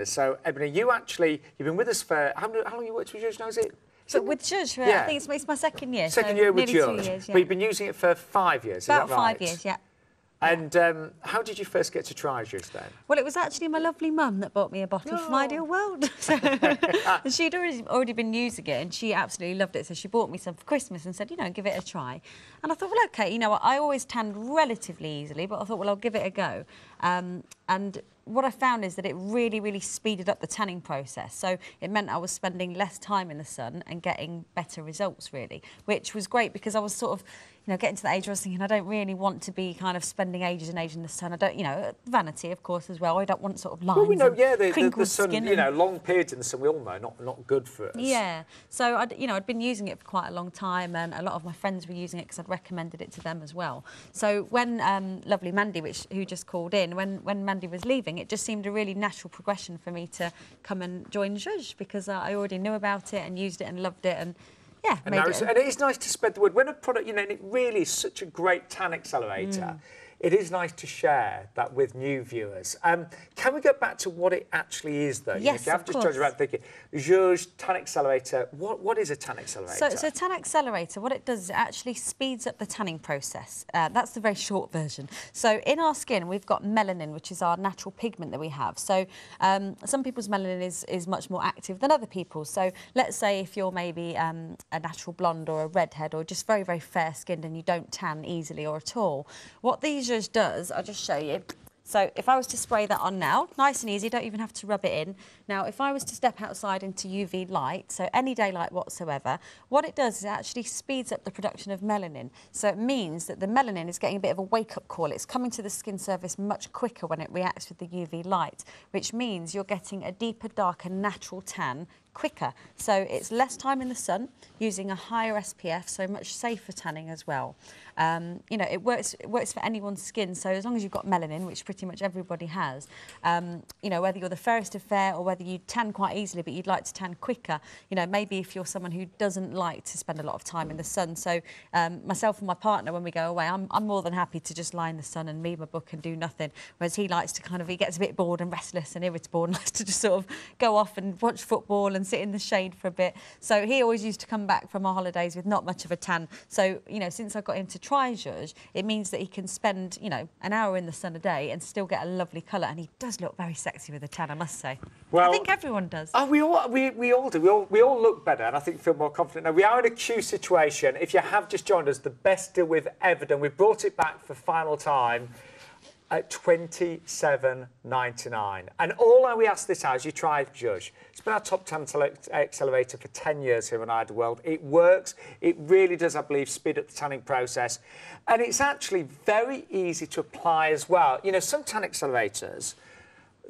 So, Ebony, you've been with us for, how long you worked with Zhuzh now, is it? So with Zhuzh, Yeah. I think it's my second year. Second year with nearly Zhuzh. 2 years, yeah. But you've been using it for 5 years, is that right? About 5 years, yeah. And how did you first get to try Zhuzh then? Well, it was actually my lovely mum that bought me a bottle from Ideal World. And she'd already been using it and she absolutely loved it. So she bought me some for Christmas and said, you know, give it a try. And I thought, well, OK, you know, I always tanned relatively easily, but I thought, well, I'll give it a go. And what I found is that it really, really speeded up the tanning process. So it meant I was spending less time in the sun and getting better results, really, which was great because I was sort of, you know, getting to the age where I was thinking I don't really want to be kind of spending ages and ages in the sun. I don't, you know, vanity, of course, as well. I don't want sort of lines. Well, we know, yeah, the sun, skin you know, long periods in the sun, we all know, not good for us. Yeah. So, I'd been using it for quite a long time and a lot of my friends were using it because I'd recommended it to them as well. So when lovely Mandy, who just called in, when Mandy was leaving, it just seemed a really natural progression for me to come and join Zhuzh because I already knew about it and used it and loved it and yeah, and it is nice to spread the word. When a product, you know, and it really is such a great tan accelerator, it is nice to share that with new viewers. Can we go back to what it actually is, though? Yes, you know, if you have just judged around thinking, Zhuzh tan accelerator, what is a tan accelerator? So tan accelerator, what it does is it actually speeds up the tanning process. That's the very short version. So in our skin, we've got melanin, which is our natural pigment that we have. So some people's melanin is much more active than other people's. So let's say if you're maybe a natural blonde or a redhead or just very, very fair-skinned and you don't tan easily or at all, what these Zhuzh does, I'll just show you. So if I was to spray that on now, nice and easy, don't even have to rub it in. Now, if I was to step outside into UV light, so any daylight whatsoever, what it does is it actually speeds up the production of melanin. So it means that the melanin is getting a bit of a wake-up call. It's coming to the skin surface much quicker when it reacts with the UV light, which means you're getting a deeper, darker, natural tan quicker. So it's less time in the sun, using a higher SPF, so much safer tanning as well. You know, it works for anyone's skin, so as long as you've got melanin, which pretty much everybody has, you know, whether you're the fairest of fair or whether you tan quite easily but you'd like to tan quicker, you know, maybe if you're someone who doesn't like to spend a lot of time in the sun. So myself and my partner, when we go away, I'm more than happy to just lie in the sun and read my book and do nothing, whereas he likes to he gets a bit bored and restless and irritable and likes to just sort of go off and watch football and sit in the shade for a bit. So he always used to come back from our holidays with not much of a tan. So, you know, since I got him to try Zhuzh, it means that he can spend, you know, an hour in the sun a day and still get a lovely colour. And he does look very sexy with a tan, I must say. Well, I think everyone does. Oh, we all do. We all look better and I think feel more confident. Now, we are in a queue situation. If you have just joined us, the best deal we've ever done. We've brought it back for final time at $27.99. And all we ask this hour is you try Zhuzh. It's been our top 10 accelerator for 10 years here on Ideal World. It works. It really does, I believe, speed up the tanning process. And it's actually very easy to apply as well. You know, some tan accelerators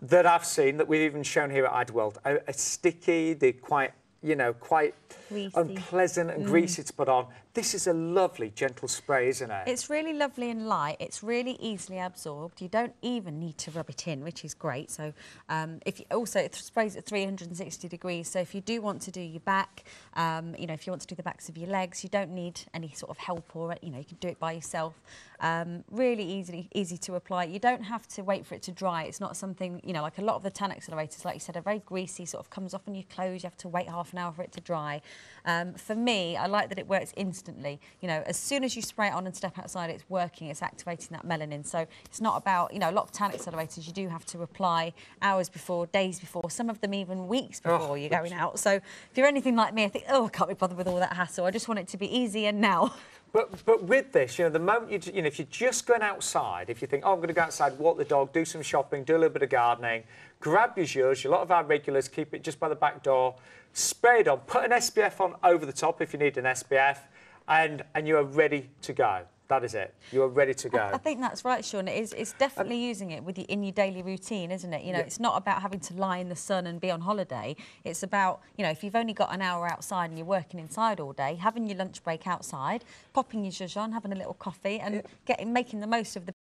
that I've seen, that we've even shown here at Ideal World, are sticky. They're quite, you know, quite greasy, unpleasant and greasy to put on. This is a lovely, gentle spray, isn't it? It's really lovely and light. It's really easily absorbed. You don't even need to rub it in, which is great. So it sprays at 360 degrees. So if you do want to do your back, you know, if you want to do the backs of your legs, you don't need any sort of help or, you know, you can do it by yourself. Really easy to apply. You don't have to wait for it to dry. It's not something, you know, like a lot of the tan accelerators, like you said, are very greasy, sort of comes off on your clothes. You have to wait half an hour for it to dry. For me, I like that it works instantly. You know, as soon as you spray it on and step outside, it's working, it's activating that melanin. So it's not about, you know, a lot of tan accelerators you do have to apply hours before, days before, some of them even weeks before you're going out. So if you're anything like me, I think, oh, I can't be bothered with all that hassle. I just want it to be easy and now. But with this, you know, the moment you know, if you're just going outside, if you think, oh, I'm going to go outside, walk the dog, do some shopping, do a little bit of gardening, grab your Zhuzh. A lot of our regulars keep it just by the back door, spray it on, put an SPF on over the top if you need an SPF, and you are ready to go. That is it. You are ready to go. I think that's right, Sean. It's definitely using it with in your daily routine, isn't it? You know, it's not about having to lie in the sun and be on holiday. It's about, you know, if you've only got an hour outside and you're working inside all day, having your lunch break outside, popping your Zhuzh on, having a little coffee and making the most of the